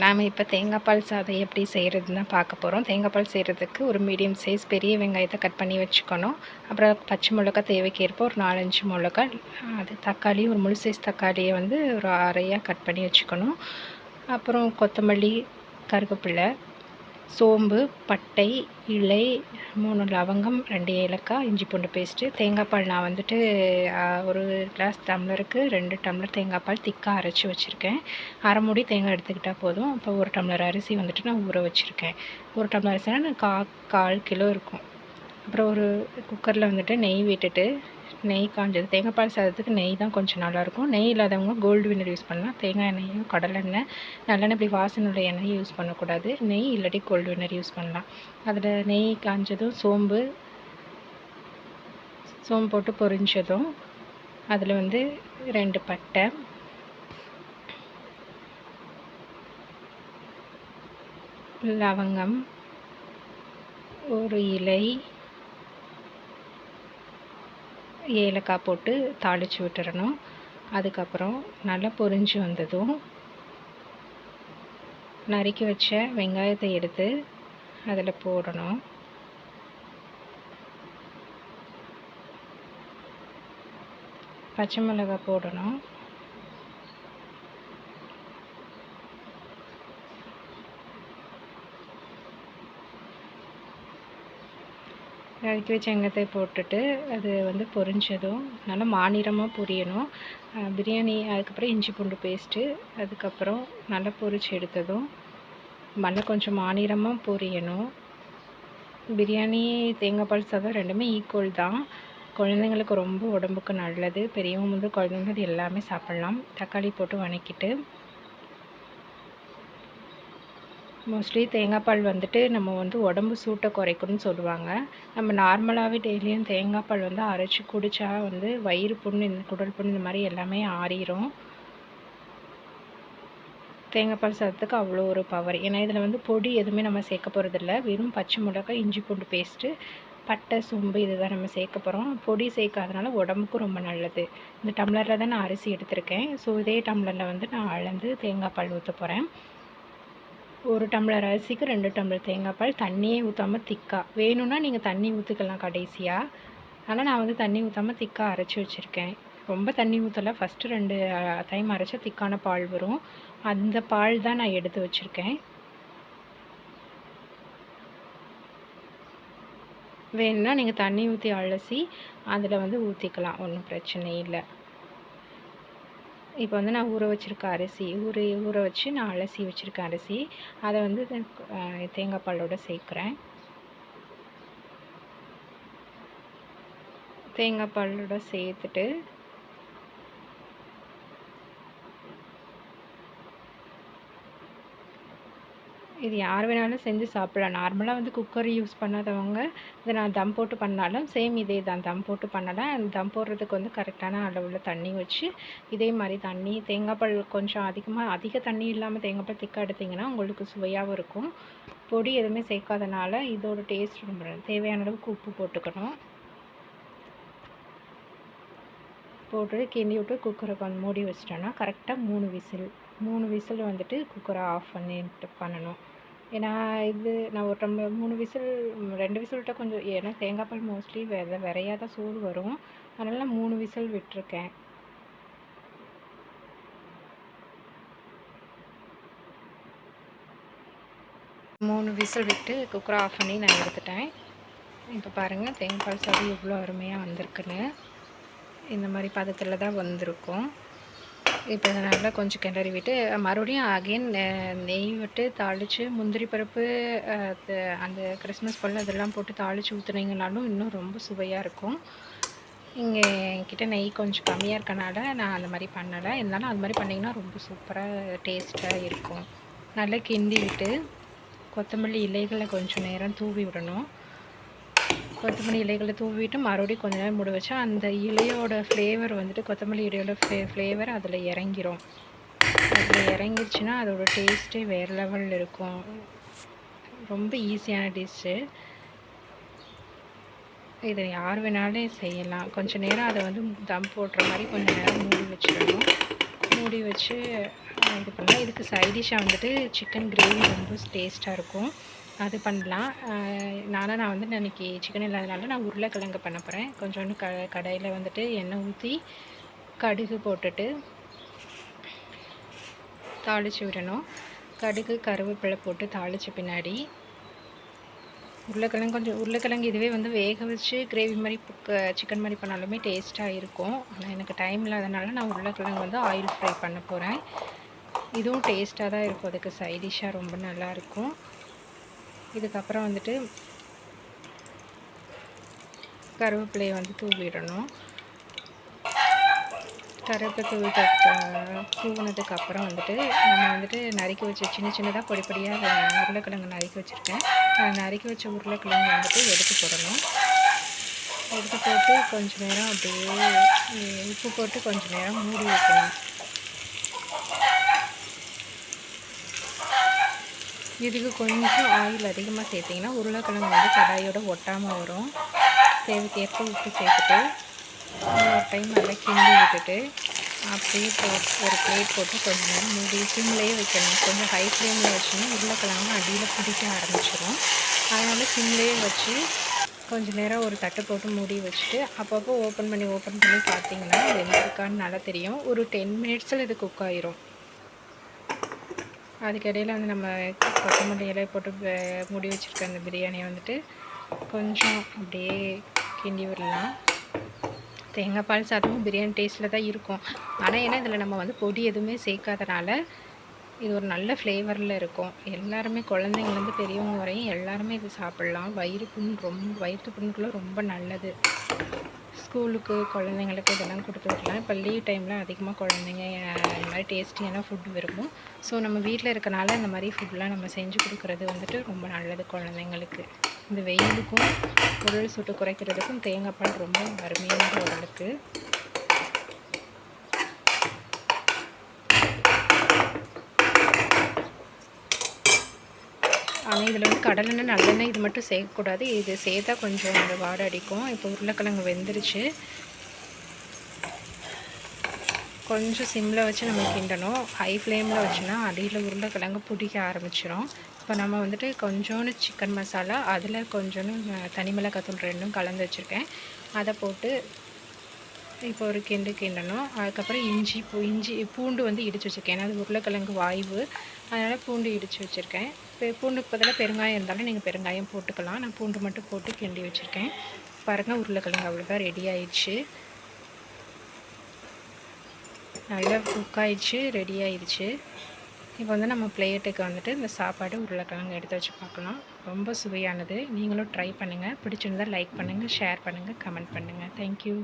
நாம் இப்போ தேங்காய் பால் சாதம் எப்படி செய்கிறதுன்னு பார்க்க போகிறோம். தேங்காய் பால் செய்கிறதுக்கு ஒரு மீடியம் சைஸ் பெரிய வெங்காயத்தை கட் பண்ணி வச்சுக்கணும். அப்புறம் பச்சை மிளகா தேவைக்கேற்ப ஒரு 4-5 மிளகா, அது தக்காளி ஒரு முழு சைஸ் தக்காளியை வந்து ஒரு அரையாக கட் பண்ணி வச்சுக்கணும். அப்புறம் கொத்தமல்லி, கருவேப்பிலை, சோம்பு, பட்டை, இலை, 3 லவங்கம், 2 ஏலக்காய், இஞ்சி பூண்டு பேஸ்ட்டு. தேங்காய் பால் நான் வந்துட்டு ஒரு கிளாஸ் டம்ளருக்கு 2 டம்ளர் தேங்காய் பால் திக்காக அரைச்சி வச்சுருக்கேன். அரை மூடி தேங்காய் எடுத்துக்கிட்டால் போதும். அப்போ 1 டம்ளர் அரிசி வந்துட்டு நான் ஊற வச்சுருக்கேன். 1 டம்ளர் அரிசினா நான் 1/4 கிலோ இருக்கும். அப்புறம் ஒரு குக்கரில் வந்துட்டு நெய் விட்டுட்டு, நெய் காஞ்சது. தேங்காய் பால் சாதத்துக்கு நெய் தான் கொஞ்சம் நல்லாயிருக்கும். நெய் இல்லாதவங்க கோல்டு வின்னர் யூஸ் பண்ணலாம். தேங்காய் எண்ணெயும் கடலெண்ணெய், நல்லெண்ணெய் இப்படி வாசனை உள்ள எண்ணெய் யூஸ் பண்ணக்கூடாது. நெய் இல்லாட்டி கோல்டு வின்னர் யூஸ் பண்ணலாம். அதில் நெய் காஞ்சதும் சோம்பு போட்டு பொரிஞ்சதும் அதில் வந்து 2 பட்டை, லவங்கம், ஒரு இலை, ஏலக்காய் போட்டு தாளித்து விட்டுறணும். அதுக்கப்புறம் நல்லா பொரிஞ்சு வந்ததும் நறுக்கி வச்ச வெங்காயத்தை எடுத்து அதில் போடணும். பச்சை மிளகாய் போடணும். நறுக்கி வச்ச வெங்காயத்தை போட்டுட்டு அது வந்து பொரிஞ்சதும் நல்லா மாநிறமாக பொரியணும். பிரியாணி அதுக்கப்புறம் இஞ்சி பூண்டு பேஸ்ட்டு, அதுக்கப்புறம் நல்லா பொரிச்சு எடுத்ததும் நல்லா கொஞ்சம் மாநிறமாக பொரியணும். பிரியாணி தேங்காய் பால் சாதம் ரெண்டுமே ஈக்குவல் தான். குழந்தைங்களுக்கு ரொம்ப உடம்புக்கு நல்லது. பெரியவங்க வந்து குழந்தைங்க எல்லாமே சாப்பிட்லாம். தக்காளி போட்டு வதக்கிட்டு, மோஸ்ட்லி தேங்காய் பால் வந்துட்டு நம்ம வந்து உடம்பு சூட்டை குறைக்கணும்னு சொல்லுவாங்க. நம்ம நார்மலாகவே டெய்லியும் தேங்காய் பால் வந்து அரைச்சி குடித்தா வந்து வயிறு புண்ணு, இந்த குடல் புண்ணு இந்த மாதிரி எல்லாமே ஆறிடும். தேங்காய் பால் சாதத்துக்கு அவ்வளோ ஒரு பவர். ஏன்னா இதில் வந்து பொடி எதுவுமே நம்ம சேர்க்க போகிறதில்ல. வெறும் பச்சை மிளகாய், இஞ்சி பூண்டு பேஸ்ட்டு, பட்டை, சோம்பு இதுதான் நம்ம சேர்க்க போகிறோம். பொடி சேர்க்காதனால உடம்புக்கும் ரொம்ப நல்லது. இந்த டம்ளரில் தான் நான் அரிசி எடுத்திருக்கேன். ஸோ இதே டம்ளரில் வந்து நான் அளந்து தேங்காய் பால் ஊற்ற போகிறேன். 1 டம்ளர் அரிசிக்கு 2 டம்ளர் தேங்காய் பால். தண்ணியே ஊற்றாமல் திக்காக வேணும்னா நீங்கள் தண்ணி ஊற்றிக்கலாம் கடைசியாக. ஆனால் நான் வந்து தண்ணி ஊற்றாமல் திக்காக அரைச்சி வச்சுருக்கேன். ரொம்ப தண்ணி ஊற்றலை. ஃபஸ்ட்டு 2 டைம் அரைச்சா திக்கான பால் வரும். அந்த பால் தான் நான் எடுத்து வச்சுருக்கேன். வேணும்னா நீங்கள் தண்ணி ஊற்றி அலசி அதில் வந்து ஊற்றிக்கலாம், ஒன்றும் பிரச்சனை இல்லை. இப்போ வந்து நான் ஊற வச்சுருக்க அரிசி ஊற வச்சு நான் அலசி வச்சுருக்க அரிசி அதை வந்து தேங்காய் பாலோடு சேர்க்குறேன். தேங்காய் பாலோடு சேர்த்துட்டு இது யார் வேணாலும் செஞ்சு சாப்பிடலாம். நார்மலாக வந்து குக்கர் யூஸ் பண்ணாதவங்க இதை நான் தம் போட்டு பண்ணாலும் சேம் இதே தான். தம் போட்டு பண்ணலாம். தம் போடுறதுக்கு வந்து கரெக்டான அளவில் தண்ணி வச்சு இதே மாதிரி தண்ணி தேங்காய் பால் கொஞ்சம் அதிக தண்ணி இல்லாமல் தேங்காய் பால் திக்காக எடுத்திங்கன்னா உங்களுக்கு சுவையாகவும் இருக்கும். பொடி எதுவுமே சேர்க்காதனால இதோட டேஸ்ட் ரொம்ப தேவையான அளவுக்கு உப்பு போட்டுக்கணும். போட்டு கிண்டி விட்டு குக்கரை கொஞ்சம் மூடி வச்சிட்டோன்னா கரெக்டாக 3 விசில் வந்துட்டு குக்கரை ஆஃப் பண்ணிட்டு பண்ணணும். ஏன்னா இது நான் ஒரு டம்ளர் 3 விசில் 2 விசில் விட்டால் கொஞ்சம், ஏன்னா தேங்காய் பால் மோஸ்ட்லி விரையாக தான் சூடு வரும். அதனால் நான் 3 விசில் விட்டுருக்கேன். மூணு விசில் விட்டு குக்கரை ஆஃப் பண்ணி நான் எடுத்துட்டேன். இப்போ பாருங்கள் தேங்காய் பால் சாதம் எவ்வளோ அருமையாக வந்திருக்குன்னு. இந்த மாதிரி பதத்தில் தான் வந்திருக்கும். இப்போ இதை நல்லா கொஞ்சம் கிளறி விட்டு மறுபடியும் அகெயின் நெய் விட்டு தாளித்து முந்திரி பருப்பு, அந்த கிறிஸ்மஸ் பழம் இதெல்லாம் போட்டு தாளித்து ஊற்றுனீங்கனாலும் இன்னும் ரொம்ப சுவையாக இருக்கும். இங்கே என்கிட்ட நெய் கொஞ்சம் கம்மியாக இருக்கனால நான் அந்த மாதிரி பண்ணலை. இருந்தாலும் அது மாதிரி பண்ணிங்கன்னா ரொம்ப சூப்பராக டேஸ்ட்டாக இருக்கும். நல்லா கிண்டி விட்டு கொத்தமல்லி இலைகளை கொஞ்சம் நேரம் தூவி விடணும். கொத்தமல்லி இலைகளை தூவிட்டு மறுபடியும் கொஞ்ச நேரம் மூட வச்சா அந்த இலையோட ஃப்ளேவர் வந்துட்டு கொத்தமல்லி இலையோட ஃப்ளேவர் அதில் இறங்கிரும். அதில் இறங்கிருச்சுன்னா அதோட டேஸ்ட்டே வேறு லெவலில் இருக்கும். ரொம்ப ஈஸியான டிஷ்ஷு. இதை யார் வேணாலும் செய்யலாம். கொஞ்சம் நேரம் அதை வந்து தம் போடுற மாதிரி கொஞ்சம் நேரம் மூடி வச்சிடணும். மூடி வச்சு இது பண்ணலாம். இதுக்கு சைட் டிஷ்ஷாக வந்துட்டு சிக்கன் கிரேவி ரொம்ப டேஸ்ட்டாக இருக்கும். அது பண்ணலாம். நான் வந்து இன்றைக்கி சிக்கன் இல்லாதனால நான் உருளைக்கிழங்கு பண்ண போகிறேன். கொஞ்சோண்டு கடாயில் வந்துட்டு எண்ணெய் ஊற்றி கடுகு போட்டுட்டு தாளித்து விடணும். கடுகு கருவேப்பிலை போட்டு தாளித்த பின்னாடி உருளைக்கிழங்கு இதுவே வந்து வேக வச்சு கிரேவி மாதிரி சிக்கன் மாதிரி பண்ணாலுமே டேஸ்ட்டாக இருக்கும். ஆனால் எனக்கு டைம் இல்லாதனால நான் உருளைக்கிழங்கு வந்து ஆயில் ஃப்ரை பண்ண போகிறேன். இதுவும் டேஸ்ட்டாக தான் இருக்கும். அதுக்கு சைட் டிஷ்ஷாக ரொம்ப நல்லாயிருக்கும். இதுக்கப்புறம் வந்துட்டு கருவேப்பிலையை வந்து தூவிடணும். கருவேப்பிலை தூவினதுக்கப்புறம் வந்துட்டு நம்ம வந்துட்டு நறுக்கி வச்சு சின்னதாக பொடியாக உருளைக்கிழங்கு நறுக்கி வச்சுருக்கேன். நறுக்கி வச்ச உருளைக்கிழங்கு வந்துட்டு எடுத்து போடணும். எடுத்து போட்டு கொஞ்சம் நேரம் அப்படியே உப்பு போட்டு கொஞ்சம் நேரம் மூடி வைக்கணும். இதுக்கு கொஞ்சம் ஆயில் அதிகமாக சேர்த்திங்கன்னா உருளைக்கிழங்கு வந்து கடாயோடு ஒட்டாமல் வரும். தேவைக்கேற்ப உப்பு சேர்த்துட்டு ஒரு டைம் நல்லா கிண்டி விட்டுட்டு அப்படியே ஒரு பிளேட் போட்டு கொஞ்சம் நேரம் மூடி சிம்லேயே வைக்கணும். கொஞ்சம் ஹை ஃப்ளேமில் வச்சோன்னா உருளைக்கிழங்கு அடியில் பிடிக்க ஆரம்பிச்சிடும். அதனால் சிம்லேயே வச்சு கொஞ்சம் நேரம் ஒரு தட்டு போட்டு மூடி வச்சுட்டு அப்பப்போ ஓப்பன் பண்ணி பார்த்தீங்கன்னா வெந்திருக்கான்னு நல்லா தெரியும். ஒரு 10 மினிட்ஸில் இது குக் ஆயிரும். அதுக்கிடையில் வந்து நம்ம கொத்தமல்லி இலை போட்டு மூடி வச்சுருக்க அந்த பிரியாணியை வந்துட்டு கொஞ்சம் அப்படியே கிண்டி விடலாம். தேங்காய் பால் சாதமும் பிரியாணி டேஸ்ட்டில் தான் இருக்கும். ஆனால் ஏன்னா இதில் நம்ம வந்து பொடி எதுவுமே சேர்க்காதனால இது ஒரு நல்ல ஃப்ளேவரில் இருக்கும். எல்லாருமே குழந்தைங்கலேருந்து பெரியவங்க வரையும் எல்லாருமே இது சாப்பிட்லாம். வயிற்று புண்ணுக்குள்ளே ரொம்ப நல்லது. ஸ்கூலுக்கு குழந்தைங்களுக்கு இதெல்லாம் கொடுத்து விடலாம். இப்போ லீவ் டைமில் அதிகமாக குழந்தைங்க இந்த மாதிரி டேஸ்டியான ஃபுட் விரும்பும். ஸோ நம்ம வீட்டில் இருக்கனால இந்த மாதிரி ஃபுட்லாம் நம்ம செஞ்சு கொடுக்குறது வந்துட்டு ரொம்ப நல்லது குழந்தைங்களுக்கு. இந்த வெயிலுக்கும் உடல் சூட்டு குறைக்கிறதுக்கும் தேங்காய் பால் ரொம்ப அருமையான உடலுக்கு. ஆனால் இதில் வந்து கடலெண்ணெய் நல்லெண்ணெய் இது மட்டும் சேர்க்கக்கூடாது. இது சேர்த்தா கொஞ்சம் அந்த வாடை அடிக்கும். இப்போ உருளைக்கிழங்கு வெந்துருச்சு. கொஞ்சம் சிம்மில் வச்சு நம்ம கிண்டணும். ஹை ஃப்ளேமில் வச்சுன்னா அடியில் உருளைக்கிழங்கு பிடிக்க ஆரம்பிச்சிடும். இப்போ நம்ம வந்துட்டு கொஞ்சோண்டு சிக்கன் மசாலா, அதில் கொஞ்சோண்டு தனி மிளகாத்தூள் 2ம் கலந்து வச்சுருக்கேன். அதை போட்டு இப்போ ஒரு கிண்டணும். அதுக்கப்புறம் இஞ்சி பூண்டு வந்து இடித்து வச்சுருக்கேன். ஏன்னா அது உருளைக்கிழங்கு வாய்வு, அதனால் பூண்டு இடித்து வச்சுருக்கேன். பூண்டுக்கு பதிலாக பெருங்காயம் இருந்தாலும் நீங்கள் பெருங்காயம் போட்டுக்கலாம். நான் பூண்டு மட்டும் போட்டு கிண்டி வச்சுருக்கேன். பாருங்கள், உருளைக்கிழங்கு அவ்வளோதான் ரெடி ஆயிடுச்சு. நல்லா குக் ஆயிடுச்சு, ரெடி ஆயிடுச்சு. இப்போ வந்து நம்ம பிளேட்டுக்கு வந்துட்டு இந்த சாப்பாடு உருளைக்கிழங்கு எடுத்து வச்சு பார்க்கலாம். ரொம்ப சுவையானது. நீங்களும் ட்ரை பண்ணுங்கள். பிடிச்சிருந்தால் லைக் பண்ணுங்கள், ஷேர் பண்ணுங்கள், கமெண்ட் பண்ணுங்கள். தேங்க்யூ.